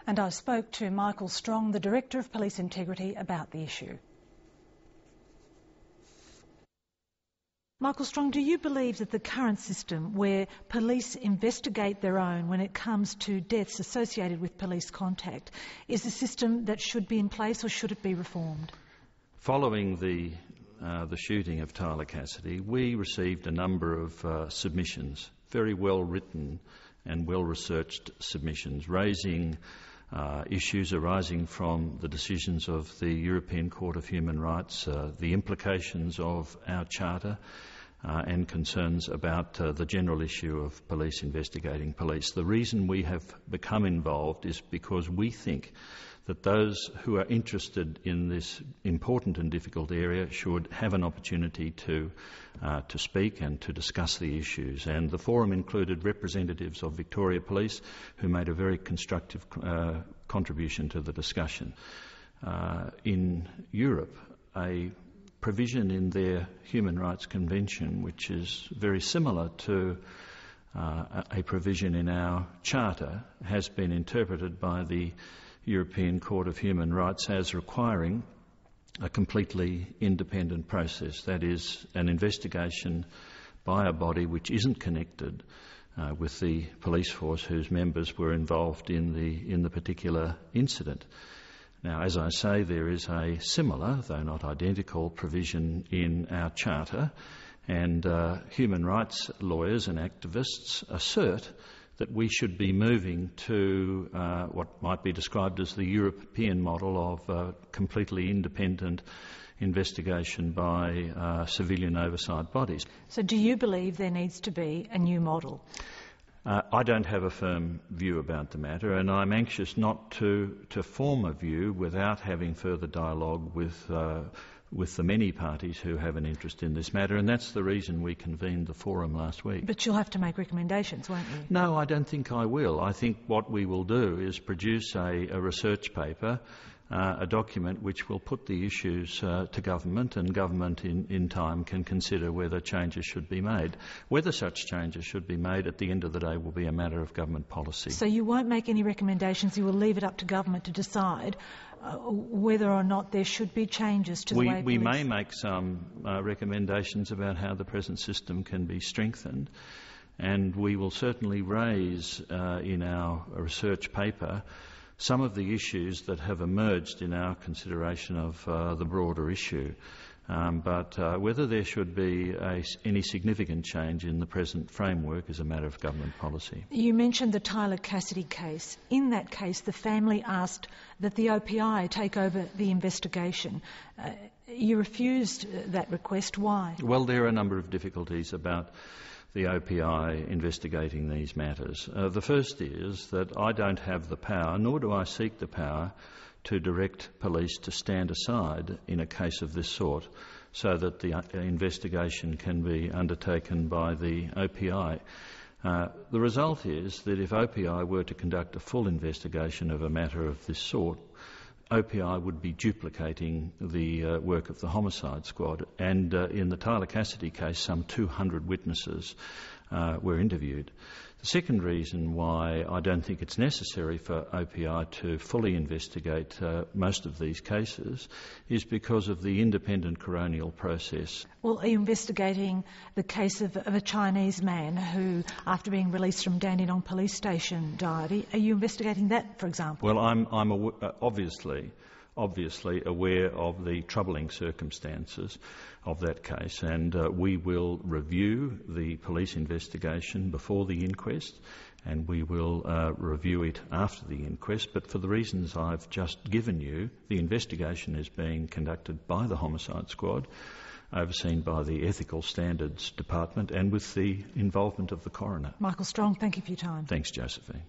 And I spoke to Michael Strong, the Director of Police Integrity, about the issue. Michael Strong, do you believe that the current system where police investigate their own when it comes to deaths associated with police contact is a system that should be in place, or should it be reformed? Following the shooting of Tyler Cassidy, we received a number of submissions, very well written and well researched submissions, raising issues arising from the decisions of the European Court of Human Rights, the implications of our Charter, and concerns about the general issue of police investigating police. The reason we have become involved is because we think that those who are interested in this important and difficult area should have an opportunity to speak and to discuss the issues. And the forum included representatives of Victoria Police, who made a very constructive contribution to the discussion. In Europe, a provision in their Human Rights Convention, which is very similar to a provision in our Charter, has been interpreted by the European Court of Human Rights as requiring a completely independent process, that is, an investigation by a body which isn't connected with the police force whose members were involved in the particular incident. Now, as I say, there is a similar, though not identical, provision in our Charter, and human rights lawyers and activists assert that we should be moving to what might be described as the European model of completely independent investigation by civilian oversight bodies. So do you believe there needs to be a new model? I don't have a firm view about the matter, and I'm anxious not to form a view without having further dialogue with the many parties who have an interest in this matter, and that's the reason we convened the forum last week. But you'll have to make recommendations, won't you? No, I don't think I will. I think what we will do is produce a research paper, a document which will put the issues to government, and government in time can consider whether changes should be made. Whether such changes should be made at the end of the day will be a matter of government policy. So you won't make any recommendations, you will leave it up to government to decide whether or not there should be changes to the way we may make some recommendations about how the present system can be strengthened, and we will certainly raise in our research paper some of the issues that have emerged in our consideration of the broader issue. But whether there should be any significant change in the present framework is a matter of government policy. You mentioned the Tyler Cassidy case. In that case, the family asked that the OPI take over the investigation. You refused that request. Why? Well, there are a number of difficulties about the OPI investigating these matters. The first is that I don't have the power, nor do I seek the power, to direct police to stand aside in a case of this sort so that the investigation can be undertaken by the OPI. The result is that if OPI were to conduct a full investigation of a matter of this sort, OPI would be duplicating the work of the homicide squad, and in the Tyler Cassidy case some 200 witnesses were interviewed. The second reason why I don't think it's necessary for OPI to fully investigate most of these cases is because of the independent coronial process. Well, are you investigating the case of a Chinese man who, after being released from Dandenong Police Station, died? Are you investigating that, for example? Well, I'm obviously aware of the troubling circumstances of that case, and we will review the police investigation before the inquest, and we will review it after the inquest. But for the reasons I've just given you, the investigation is being conducted by the Homicide Squad, overseen by the Ethical Standards Department, and with the involvement of the coroner. Michael Strong, thank you for your time. Thanks, Josephine.